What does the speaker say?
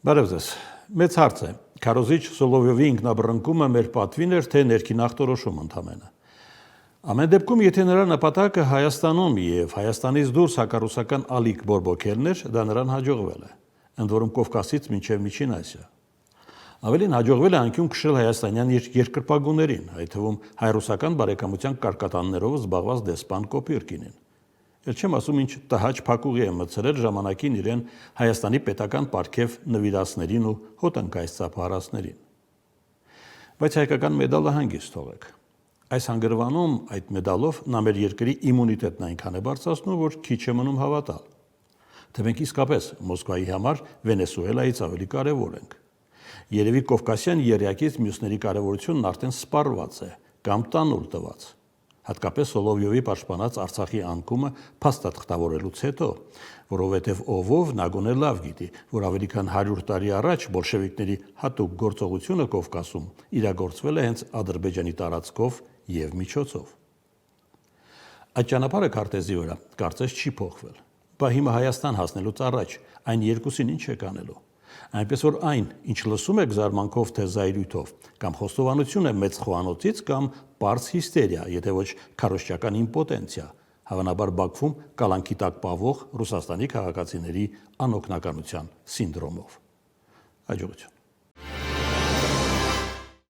Բարև ձեզ։ Մեծ հարց է։ Քարոզիչ Սոլովյովի ինքնաբռնկումը մեր պատվին էր, թե ներքին ախտորոշում ընդամենը։ Ամեն դեպքում, եթե նրա նպատակը Հայաստանում եւ Հայաստանից դուրս հակառուսական ալիք բորբոքելն էր, դա նրան հաջողվել է, ընդ որում Կովկասից մինչև Միջին Ասիա։ Ավելին հաջողվել է անկյուն քշել հայաստանյան երկրպագուներին, այդ թվում հայ-ռուսական բարեկամության կարկատաններով զբաղված դեսպան Կոպիրկինին։ Էլ չեմ ասում, ինչ տհաճ փակուղի է մտցրել ժամանակին իրեն Հայաստանի պետական պարգև նվիրածներին ու հոտնկայց ծափահարածներին։ Բայց հայկական մեդալը հանգիստ թողեք։ Այս հանգրվանում այդ մեդալով նա մեր երկրի իմունիտետն այնքան է բարձրացնում, որ քիչ է մնում հավատալ, թե մենք իսկապես Մոսկվայի համար Վենեսուելայից ավելի կարևոր ենք։ Երևի Կովկասյան եռյակից մյուսների կարևորությունն արդեն սպառված է կամ տանուլ տված։ Հատկապես Սոլովյովի պաշտպանած Արցախի անկումը փաստաթղթավորելուց հետո, որովհետև ով նա գոնե լավ գիտի, որ ավելի քան 100 տարի առաջ բոլշևիկների հատուկ գործողությունը Կովկասում իրագործվել է հենց Ադրբեջանի տարածքով եւ միջոցով։ Այդ ճանապարհը քարտեզի վրա կարծես չի փոխվել։ Բա հիմա Հայաստան հասնելուց առաջ այն երկուսին ինչ է կանելու։ Այնպես որ այն, ինչ լսում եք զարմանքով թե զայրույթով, կամ խոստովանություն է մեծ խոհանոցից, կամ պարզ հիստերիա, եթե ոչ քարոզչական իմպոտենցիա, հավանաբար Բաքվում կալանքի տակ պավող Ռուսաստանի քաղաքացիների անօգնականության սինդրոմով։ Հաջողություն։